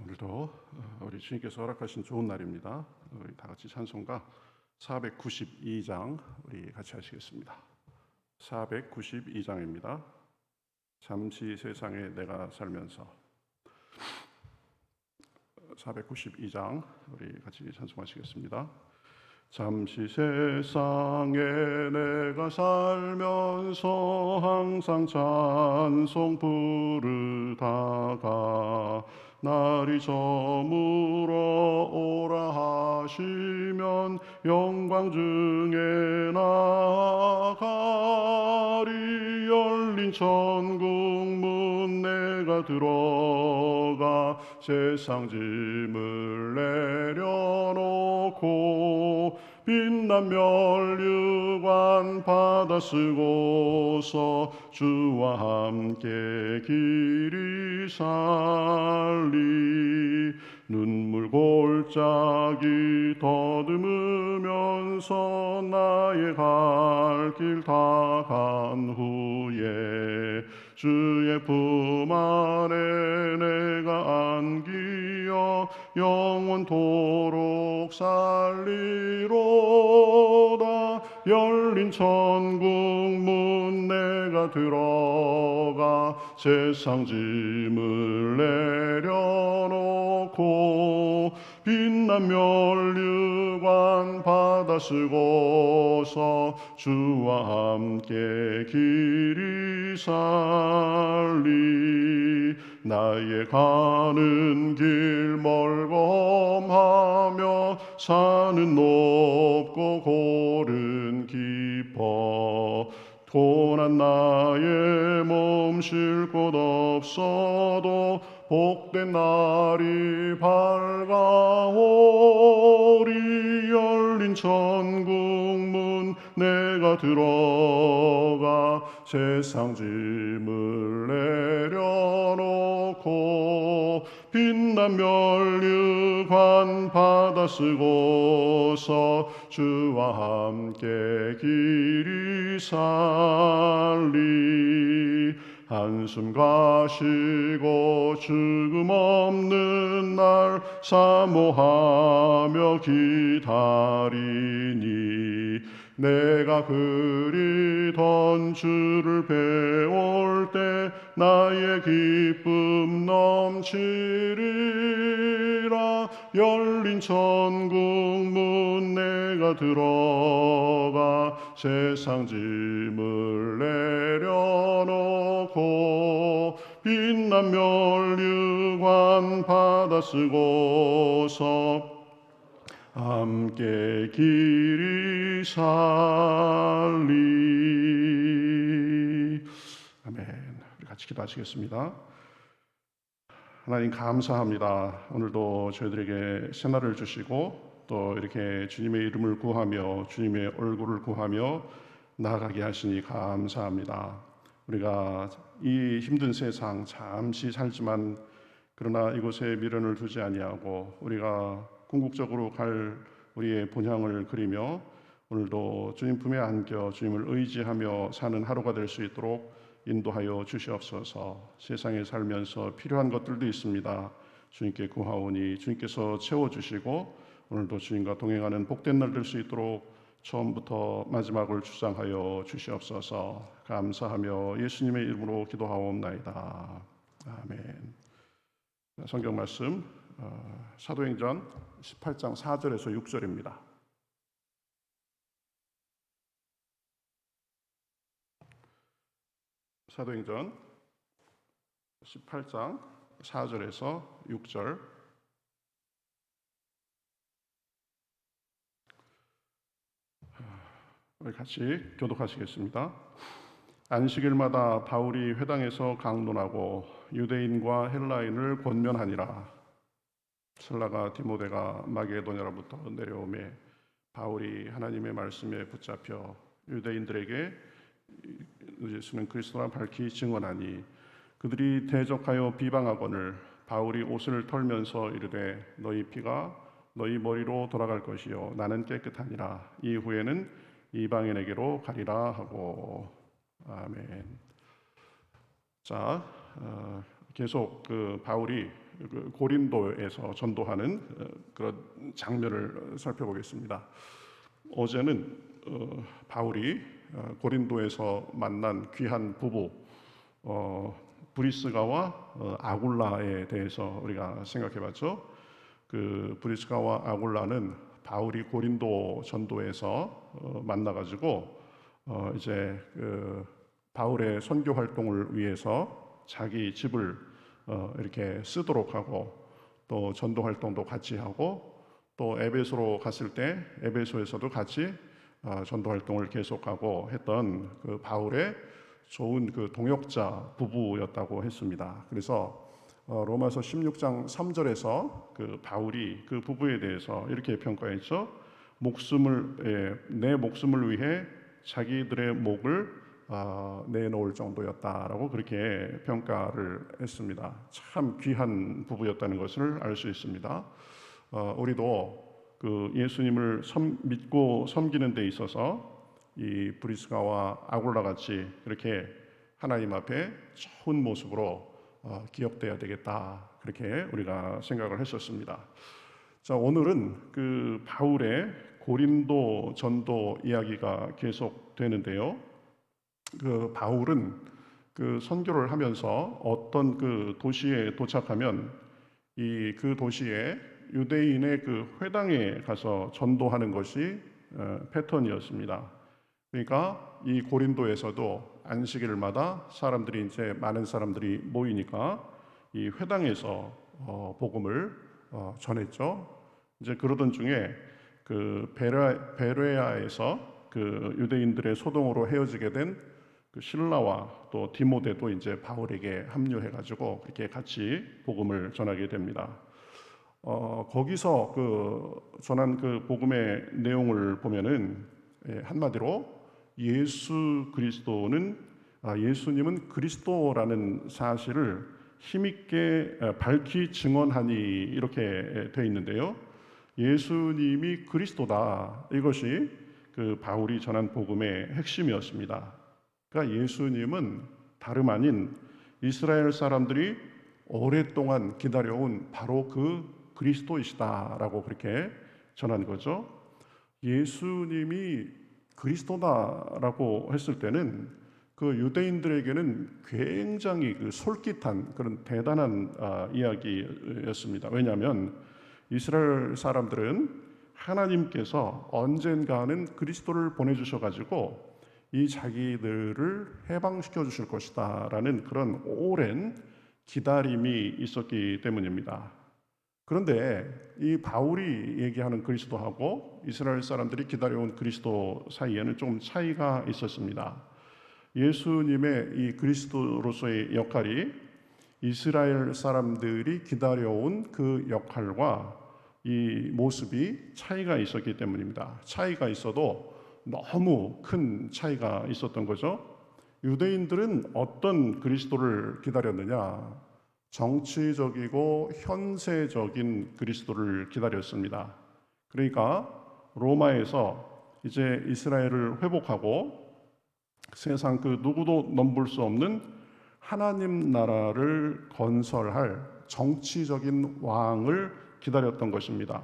오늘도 우리 주님께서 허락하신 좋은 날입니다. 우리 다 같이 찬송가 492장 우리 같이 하시겠습니다. 492장입니다. 잠시 세상에 내가 살면서 492장 우리 같이 찬송하시겠습니다. 잠시 세상에 내가 살면서 항상 찬송 부르다가 날이 저물어 오라 하시면 영광 중에 나아가리. 열린 천국 문 내가 들어가 세상 짐을 내려놓고 빛난 면류관 받아 쓰고서 주와 함께 길이 살리. 눈물 골짜기 더듬으면서 나의 갈 길 다 간 후에 주의 품 안에 내가 안기어 영원토록 살리로다. 열린 천국 문 내가 들어가 세상 짐을 내려놓고 빛난 면류관 받아 쓰고서 주와 함께 길이 살리. 나의 가는 길 멀검하며 산은 높고 골은 깊어 고난 나의 몸 쉴 곳 없어도 복된 날이 밝아오리. 열린 천국 문 내가 들어가 세상 짐을 내려놓고 빛난 면류관 받아 쓰고서 주와 함께 길이 살리. 한숨 가시고 죽음 없는 날 사모하며 기다리니 내가 그리던 주를 배울 때 나의 기쁨 넘치리라. 열린 천국 문 내가 들어가 세상 짐을 내려놓고 빛난 면류관 받아 쓰고서 함께 길이 살리. 아멘. 우리 같이 기도하시겠습니다. 하나님 감사합니다. 오늘도 저희들에게 새날을 주시고 또 이렇게 주님의 이름을 구하며 주님의 얼굴을 구하며 나아가게 하시니 감사합니다. 우리가 이 힘든 세상 잠시 살지만 그러나 이곳에 미련을 두지 아니하고 우리가 궁극적으로 갈 우리의 본향을 그리며 오늘도 주님 품에 안겨 주님을 의지하며 사는 하루가 될 수 있도록 인도하여 주시옵소서. 세상에 살면서 필요한 것들도 있습니다. 주님께 구하오니 주님께서 채워주시고 오늘도 주님과 동행하는 복된 날 될 수 있도록 처음부터 마지막을 주장하여 주시옵소서. 감사하며 예수님의 이름으로 기도하옵나이다. 아멘. 성경 말씀 사도행전 18장 4절에서 6절입니다. 사도행전 18장 4절에서 6절. 우리 같이 교독하시겠습니다. 안식일마다 바울이 회당에서 강론하고 유대인과 헬라인을 권면하니라. 실라가 디모데가 마게도냐로부터 내려오매 바울이 하나님의 말씀에 붙잡혀 유대인들에게 예수는 그리스도라 밝히 증언하니 그들이 대적하여 비방하거늘 바울이 옷을 털면서 이르되 너희 피가 너희 머리로 돌아갈 것이요 나는 깨끗하니라. 이후에는 이방인에게로 가리라 하고. 아멘. 자, 계속 바울이 그 고린도에서 전도하는 그런 장면을 살펴보겠습니다. 어제는 바울이 고린도에서 만난 귀한 부부 브리스가와 아굴라에 대해서 우리가 생각해봤죠. 그 브리스가와 아굴라는 바울이 고린도 전도에서 만나가지고 이제 그 바울의 선교 활동을 위해서 자기 집을 이렇게 쓰도록 하고 또 전도 활동도 같이 하고 또 에베소로 갔을 때 에베소에서도 같이 전도 활동을 계속하고 했던 그 바울의 좋은 그 동역자 부부였다고 했습니다. 그래서 로마서 16장 3절에서 그 바울이 그 부부에 대해서 이렇게 평가했죠. 내 목숨을 위해 자기들의 목을 내놓을 정도였다라고 그렇게 평가를 했습니다. 참 귀한 부부였다는 것을 알 수 있습니다. 우리도 그 예수님을 믿고 섬기는 데 있어서 이 브리스가와 아굴라 같이 이렇게 하나님 앞에 좋은 모습으로 기억돼야 되겠다, 그렇게 우리가 생각을 했었습니다. 자, 오늘은 그 바울의 고린도 전도 이야기가 계속되는데요. 그 바울은 그 선교를 하면서 어떤 그 도시에 도착하면 그 도시에 유대인의 그 회당에 가서 전도하는 것이 패턴이었습니다. 그러니까 이 고린도에서도 안식일마다 많은 사람들이 모이니까 이 회당에서 복음을 전했죠. 이제 그러던 중에 그 베레아에서 그 유대인들의 소동으로 헤어지게 된 그 실라와 또 디모데도 이제 바울에게 합류해가지고 그렇게 같이 복음을 전하게 됩니다. 거기서 그 전한 그 복음의 내용을 보면은 한마디로 예수님은 그리스도라는 사실을 힘있게 밝히 증언하니 이렇게 돼 있는데요. 예수님이 그리스도다, 이것이 그 바울이 전한 복음의 핵심이었습니다. 그러니까 예수님은 다름 아닌 이스라엘 사람들이 오랫동안 기다려온 바로 그 그리스도이시다라고 그렇게 전한 거죠. 예수님이 그리스도다라고 했을 때는 그 유대인들에게는 굉장히 그 솔깃한 그런 대단한 이야기였습니다. 왜냐하면 이스라엘 사람들은 하나님께서 언젠가는 그리스도를 보내주셔가지고 이 자기들을 해방시켜 주실 것이다라는 그런 오랜 기다림이 있었기 때문입니다. 그런데 이 바울이 얘기하는 그리스도하고 이스라엘 사람들이 기다려온 그리스도 사이에는 좀 차이가 있었습니다. 예수님의 이 그리스도로서의 역할이 이스라엘 사람들이 기다려온 그 역할과 이 모습이 차이가 있었기 때문입니다. 차이가 있어도 너무 큰 차이가 있었던 거죠. 유대인들은 어떤 그리스도를 기다렸느냐? 정치적이고 현세적인 그리스도를 기다렸습니다. 그러니까 로마에서 이제 이스라엘을 회복하고 세상 그 누구도 넘볼 수 없는 하나님 나라를 건설할 정치적인 왕을 기다렸던 것입니다.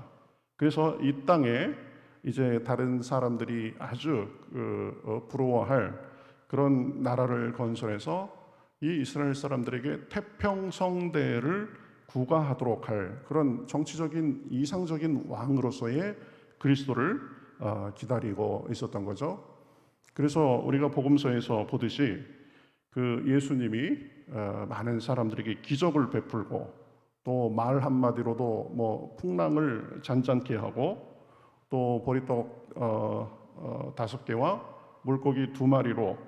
그래서 이 땅에 이제 다른 사람들이 아주 부러워할 그런 나라를 건설해서 이 이스라엘 사람들에게 태평성대를 구가하도록 할 그런 정치적인 이상적인 왕으로서의 그리스도를 기다리고 있었던 거죠. 그래서 우리가 복음서에서 보듯이 그 예수님이 많은 사람들에게 기적을 베풀고 또 말 한마디로도 뭐 풍랑을 잔잔케 하고 또 보리떡 5개와 물고기 2마리로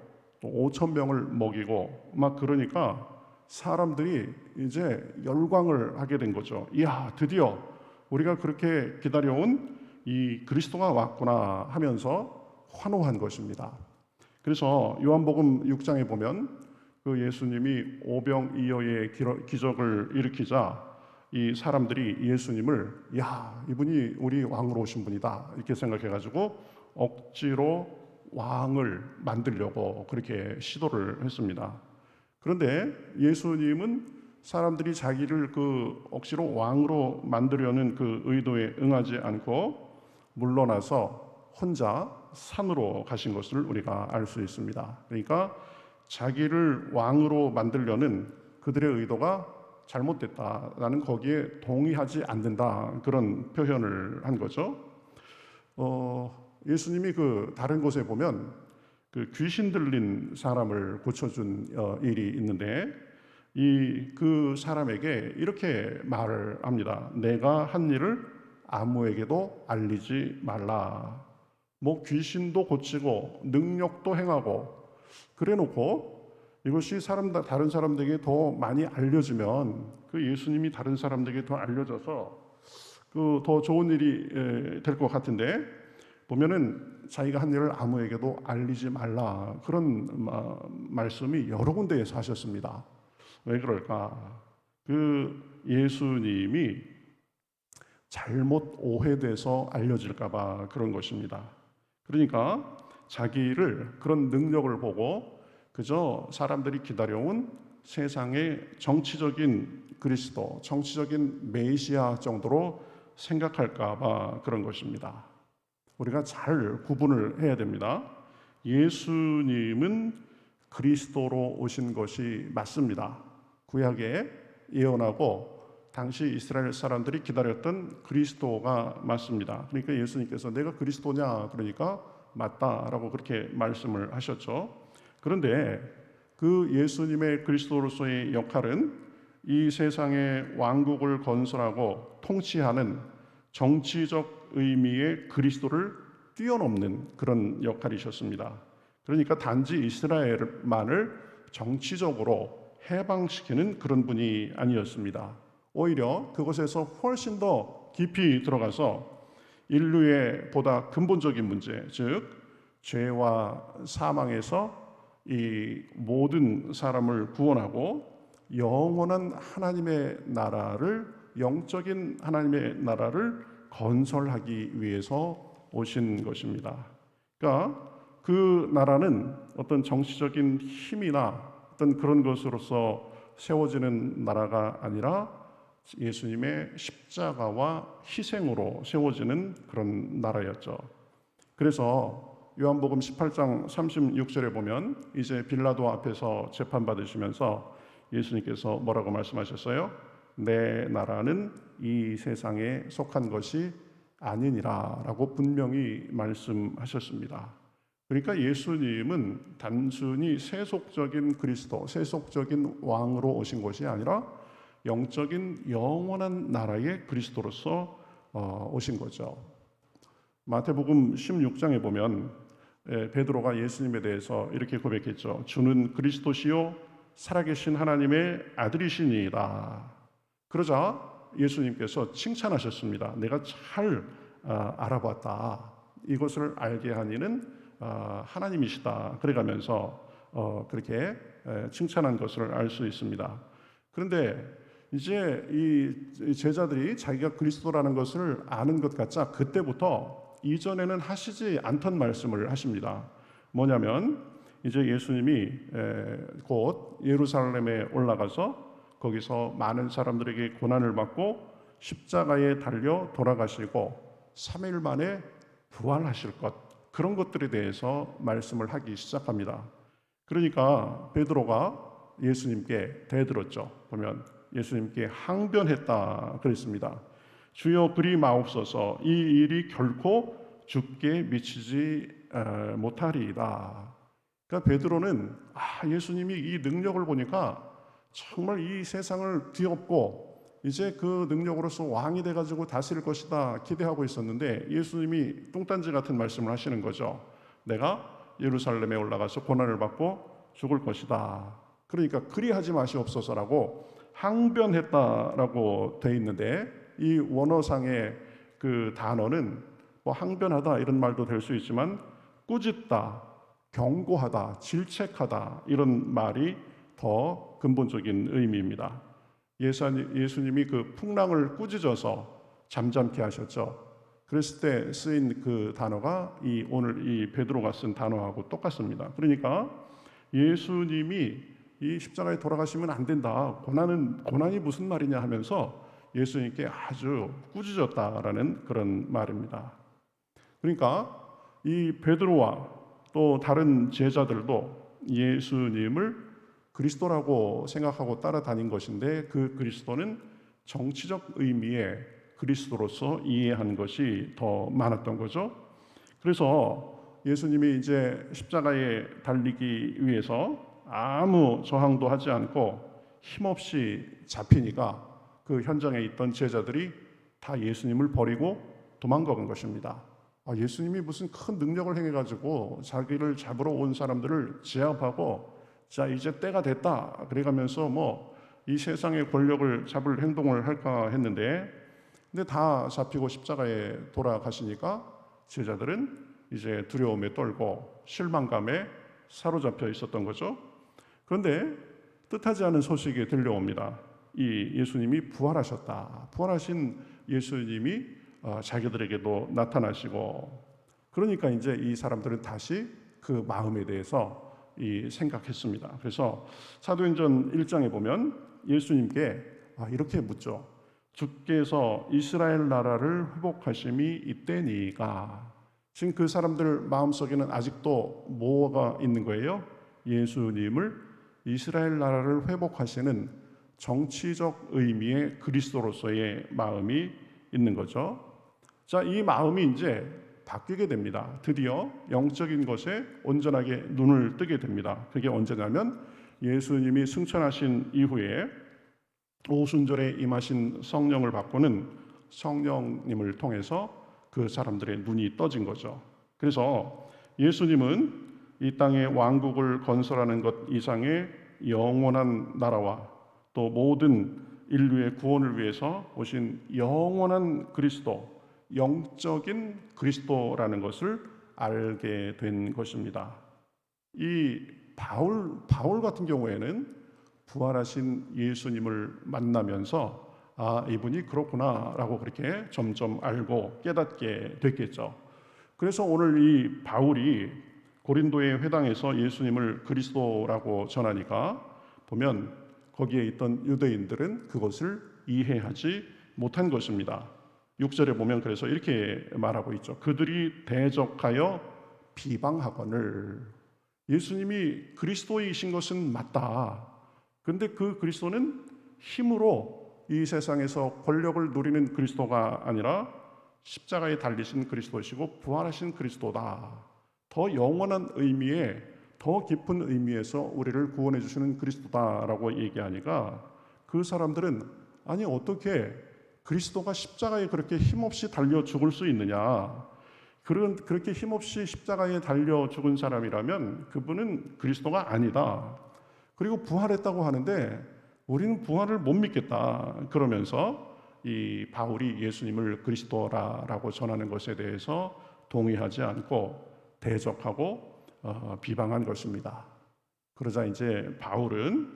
또 5,000명을 먹이고 막 그러니까 사람들이 이제 열광을 하게 된 거죠. 이야, 드디어 우리가 그렇게 기다려온 이 그리스도가 왔구나 하면서 환호한 것입니다. 그래서 요한복음 6장에 보면 그 예수님이 오병이어의 기적을 일으키자 이 사람들이 예수님을 이분이 우리 왕으로 오신 분이다 이렇게 생각해가지고 억지로 왕을 만들려고 그렇게 시도를 했습니다. 그런데 예수님은 사람들이 자기를 그 억지로 왕으로 만들려는 그 의도에 응하지 않고 물러나서 혼자 산으로 가신 것을 우리가 알 수 있습니다. 그러니까 자기를 왕으로 만들려는 그들의 의도가 잘못됐다. 나는 거기에 동의하지 않는다. 그런 표현을 한 거죠. 예수님이 그 다른 곳에 보면 그 귀신 들린 사람을 고쳐준 일이 있는데 그 사람에게 이렇게 말을 합니다. 내가 한 일을 아무에게도 알리지 말라. 뭐 귀신도 고치고 능력도 행하고 그래놓고 이것이 다른 사람들에게 더 많이 알려지면 그 예수님이 다른 사람들에게 더 알려져서 그 더 좋은 일이 될 것 같은데 보면은 자기가 한 일을 아무에게도 알리지 말라 그런 말씀이 여러 군데에서 하셨습니다. 왜 그럴까? 그 예수님이 잘못 오해돼서 알려질까봐 그런 것입니다. 그러니까 자기를 그런 능력을 보고 그저 사람들이 기다려온 세상의 정치적인 그리스도, 정치적인 메시아 정도로 생각할까봐 그런 것입니다. 우리가 잘 구분을 해야 됩니다. 예수님은 그리스도로 오신 것이 맞습니다. 구약에 예언하고 당시 이스라엘 사람들이 기다렸던 그리스도가 맞습니다. 그러니까 예수님께서 내가 그리스도냐? 그러니까 맞다라고 그렇게 말씀을 하셨죠. 그런데 그 예수님의 그리스도로서의 역할은 이 세상의 왕국을 건설하고 통치하는 정치적 의미의 그리스도를 뛰어넘는 그런 역할이셨습니다. 그러니까 단지 이스라엘만을 정치적으로 해방시키는 그런 분이 아니었습니다. 오히려 그것에서 훨씬 더 깊이 들어가서 인류의 보다 근본적인 문제, 즉 죄와 사망에서 이 모든 사람을 구원하고 영원한 하나님의 나라를, 영적인 하나님의 나라를 건설하기 위해서 오신 것입니다. 그러니까 그 나라는 어떤 정치적인 힘이나 어떤 그런 것으로서 세워지는 나라가 아니라 예수님의 십자가와 희생으로 세워지는 그런 나라였죠. 그래서 요한복음 18장 36절에 보면 이제 빌라도 앞에서 재판받으시면서 예수님께서 뭐라고 말씀하셨어요? 내 나라는 이 세상에 속한 것이 아니니라 라고 분명히 말씀하셨습니다. 그러니까 예수님은 단순히 세속적인 그리스도, 세속적인 왕으로 오신 것이 아니라 영적인 영원한 나라의 그리스도로서 오신 거죠. 마태복음 16장에 보면 베드로가 예수님에 대해서 이렇게 고백했죠. 주는 그리스도시요 살아계신 하나님의 아들이시니이다. 그러자 예수님께서 칭찬하셨습니다. 내가 잘 알아봤다. 이것을 알게 한 이는 하나님이시다. 그래가면서 그렇게 칭찬한 것을 알 수 있습니다. 그런데 이제 이 제자들이 자기가 그리스도라는 것을 아는 것 같자 그때부터 이전에는 하시지 않던 말씀을 하십니다. 뭐냐면 이제 예수님이 곧 예루살렘에 올라가서 거기서 많은 사람들에게 고난을 받고 십자가에 달려 돌아가시고 3일 만에 부활하실 것, 그런 것들에 대해서 말씀을 하기 시작합니다. 그러니까 베드로가 예수님께 대들었죠. 보면 예수님께 항변했다 그랬습니다. 주여 그리 마옵소서, 이 일이 결코 죽게 미치지 못하리이다. 그러니까 베드로는 예수님이 이 능력을 보니까 정말 이 세상을 뒤엎고 이제 그 능력으로서 왕이 돼가지고 다스릴 것이다 기대하고 있었는데 예수님이 뚱딴지 같은 말씀을 하시는 거죠. 내가 예루살렘에 올라가서 고난을 받고 죽을 것이다. 그러니까 그리하지 마시옵소서라고 항변했다라고 돼 있는데 이 원어상의 그 단어는 뭐 항변하다 이런 말도 될 수 있지만 꾸짖다, 경고하다, 질책하다 이런 말이 더 근본적인 의미입니다. 예수님이 그 풍랑을 꾸짖어서 잠잠케 하셨죠. 그랬을 때 쓰인 그 단어가 오늘 이 베드로가 쓴 단어하고 똑같습니다. 그러니까 예수님이 이 십자가에 돌아가시면 안 된다. 고난이 무슨 말이냐 하면서 예수님께 아주 꾸짖었다라는 그런 말입니다. 그러니까 이 베드로와 또 다른 제자들도 예수님을 그리스도라고 생각하고 따라다닌 것인데, 그 그리스도는 정치적 의미의 그리스도로서 이해한 것이 더 많았던 거죠. 그래서 예수님이 이제 십자가에 달리기 위해서 아무 저항도 하지 않고 힘없이 잡히니까 그 현장에 있던 제자들이 다 예수님을 버리고 도망간 것입니다. 예수님이 무슨 큰 능력을 행해가지고 자기를 잡으러 온 사람들을 제압하고, 자 이제 때가 됐다 그래가면서 뭐 이 세상의 권력을 잡을 행동을 할까 했는데, 근데 다 잡히고 십자가에 돌아가시니까 제자들은 이제 두려움에 떨고 실망감에 사로잡혀 있었던 거죠. 그런데 뜻하지 않은 소식이 들려옵니다. 이 예수님이 부활하셨다. 부활하신 예수님이 자기들에게도 나타나시고, 그러니까 이제 이 사람들은 다시 그 마음에 대해서 생각했습니다. 그래서 사도행전 1장에 보면 예수님께 이렇게 묻죠. 주께서 이스라엘 나라를 회복하심이 이때니까. 지금 그 사람들 마음속에는 아직도 뭐가 있는 거예요? 예수님을 이스라엘 나라를 회복하시는 정치적 의미의 그리스도로서의 마음이 있는 거죠. 자, 이 마음이 이제 바뀌게 됩니다. 드디어 영적인 것에 온전하게 눈을 뜨게 됩니다. 그게 언제냐면 예수님이 승천하신 이후에 오순절에 임하신 성령을 받고는 성령님을 통해서 그 사람들의 눈이 떠진 거죠. 그래서 예수님은 이 땅의 왕국을 건설하는 것 이상의 영원한 나라와 또 모든 인류의 구원을 위해서 오신 영원한 그리스도, 영적인 그리스도라는 것을 알게 된 것입니다. 이 바울 같은 경우에는 부활하신 예수님을 만나면서 이분이 그렇구나라고 그렇게 점점 알고 깨닫게 됐겠죠. 그래서 오늘 이 바울이 고린도의 회당에서 예수님을 그리스도라고 전하니까 보면 거기에 있던 유대인들은 그것을 이해하지 못한 것입니다. 6절에 보면 그래서 이렇게 말하고 있죠. 그들이 대적하여 비방하거늘. 예수님이 그리스도이신 것은 맞다. 그런데 그 그리스도는 힘으로 이 세상에서 권력을 누리는 그리스도가 아니라 십자가에 달리신 그리스도시고 부활하신 그리스도다. 더 영원한 의미의, 더 깊은 의미에서 우리를 구원해 주시는 그리스도다라고 얘기하니까 그 사람들은 아니 어떻게 그리스도가 십자가에 그렇게 힘없이 달려 죽을 수 있느냐, 그렇게 힘없이 십자가에 달려 죽은 사람이라면 그분은 그리스도가 아니다. 그리고 부활했다고 하는데 우리는 부활을 못 믿겠다. 그러면서 이 바울이 예수님을 그리스도라고 전하는 것에 대해서 동의하지 않고 대적하고 비방한 것입니다. 그러자 이제 바울은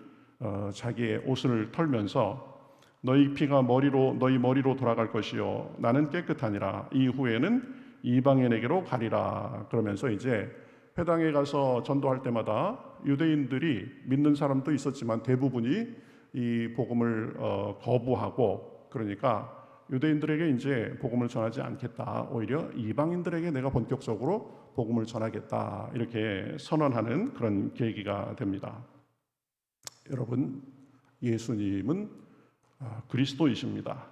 자기의 옷을 털면서 너희 피가 너희 머리로 돌아갈 것이요 나는 깨끗하니라. 이후에는 이방인에게로 가리라. 그러면서 이제 회당에 가서 전도할 때마다 유대인들이 믿는 사람도 있었지만 대부분이 이 복음을 거부하고, 그러니까 유대인들에게 이제 복음을 전하지 않겠다. 오히려 이방인들에게 내가 본격적으로 복음을 전하겠다. 이렇게 선언하는 그런 계기가 됩니다. 여러분, 예수님은 그리스도이십니다.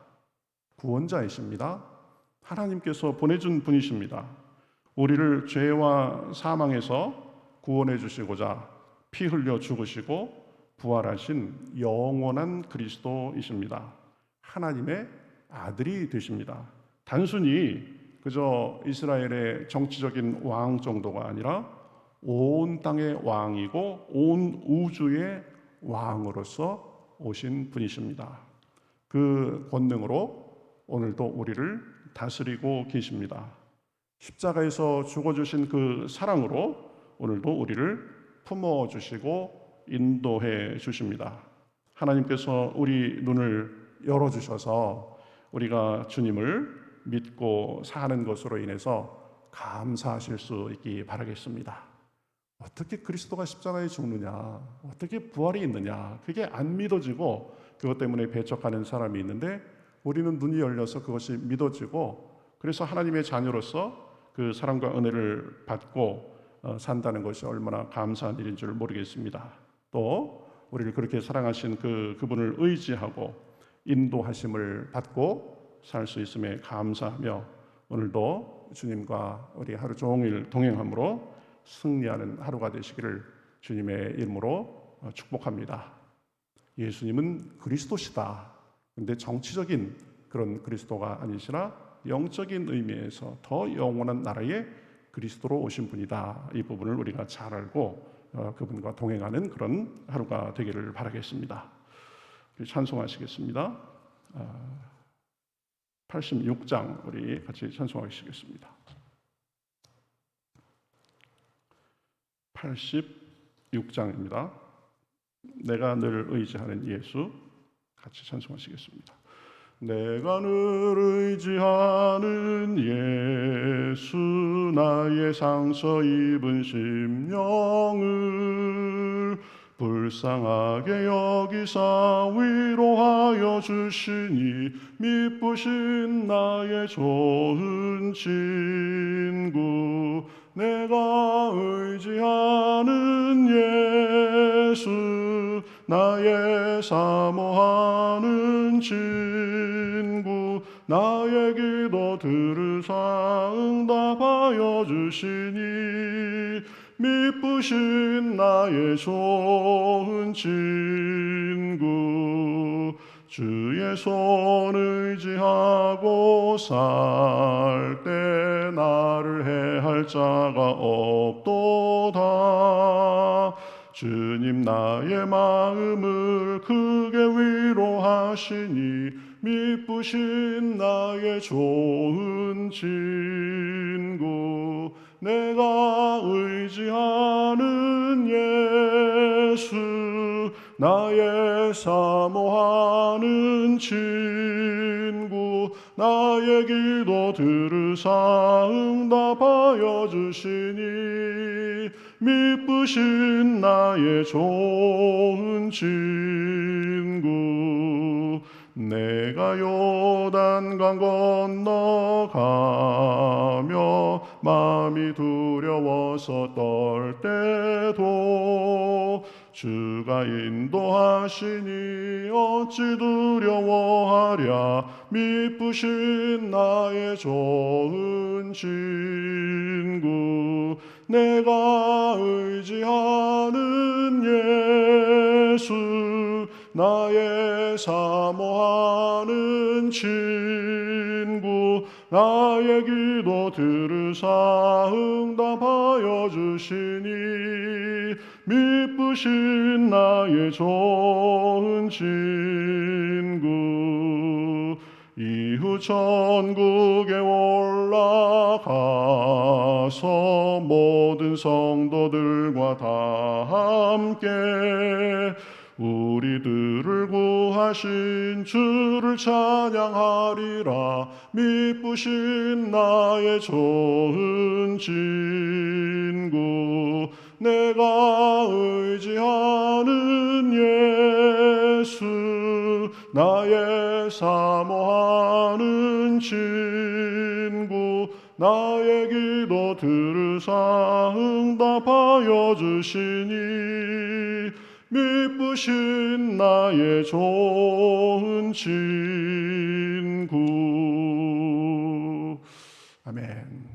구원자이십니다. 하나님께서 보내준 분이십니다. 우리를 죄와 사망에서 구원해 주시고자 피 흘려 죽으시고 부활하신 영원한 그리스도이십니다. 하나님의 아들이 되십니다. 단순히 그저 이스라엘의 정치적인 왕 정도가 아니라 온 땅의 왕이고 온 우주의 왕으로서 오신 분이십니다. 그 권능으로 오늘도 우리를 다스리고 계십니다. 십자가에서 죽어주신 그 사랑으로 오늘도 우리를 품어주시고 인도해 주십니다. 하나님께서 우리 눈을 열어주셔서 우리가 주님을 믿고 사는 것으로 인해서 감사하실 수 있기 바라겠습니다. 어떻게 그리스도가 십자가에 죽느냐, 어떻게 부활이 있느냐, 그게 안 믿어지고 그것 때문에 배척하는 사람이 있는데, 우리는 눈이 열려서 그것이 믿어지고, 그래서 하나님의 자녀로서 그 사랑과 은혜를 받고 산다는 것이 얼마나 감사한 일인 줄 모르겠습니다. 또 우리를 그렇게 사랑하신 그분을 의지하고 인도하심을 받고 살 수 있음에 감사하며, 오늘도 주님과 우리 하루 종일 동행함으로 승리하는 하루가 되시기를 주님의 이름으로 축복합니다. 예수님은 그리스도시다. 근데 정치적인 그런 그리스도가 아니시라 영적인 의미에서 더 영원한 나라의 그리스도로 오신 분이다. 이 부분을 우리가 잘 알고 그분과 동행하는 그런 하루가 되기를 바라겠습니다. 찬송하시겠습니다. 86장 우리 같이 찬송하시겠습니다. 86장입니다. 내가 늘 의지하는 예수, 같이 찬송하시겠습니다. 내가 늘 의지하는 예수, 나의 상처 입은 심령을 불쌍하게 여기사 위로하여 주시니, 미쁘신 나의 좋은 친구, 내가 의지하는 예수, 나의 사모하는 친구, 나의 기도 들으사 응답하여 주시니, 미쁘신 나의 좋은 친구, 주의 손 의지하고 살 때 나를 해할 자가 없도다. 주님 나의 마음을 크게 위로하시니, 미쁘신 나의 좋은 친구, 내가 의지하는 예수, 나의 사모하는 친구, 나의 기도 들으사 응답하여 주시니, 미쁘신 나의 좋은 친구, 내가 요단강 건너가며 마음이 두려워서 떨 때도 주가 인도하시니 어찌 두려워하랴. 미쁘신 나의 좋은 친구, 내가 의지하는 예수, 나의 사모하는 친구, 나의 기도 들으사 응답하여 주시니, 미쁘신 나의 좋은 친구, 이후 천국에 올라가서 모든 성도들과 다 함께 우리들을 구하신 주를 찬양하리라. 미쁘신 나의 좋은 친구, 내가 의지하는 예수, 나의 사모하는 친구, 나의 기도 들으사 응답하여 주시니, 미쁘신 나의 좋은 친구. 아멘.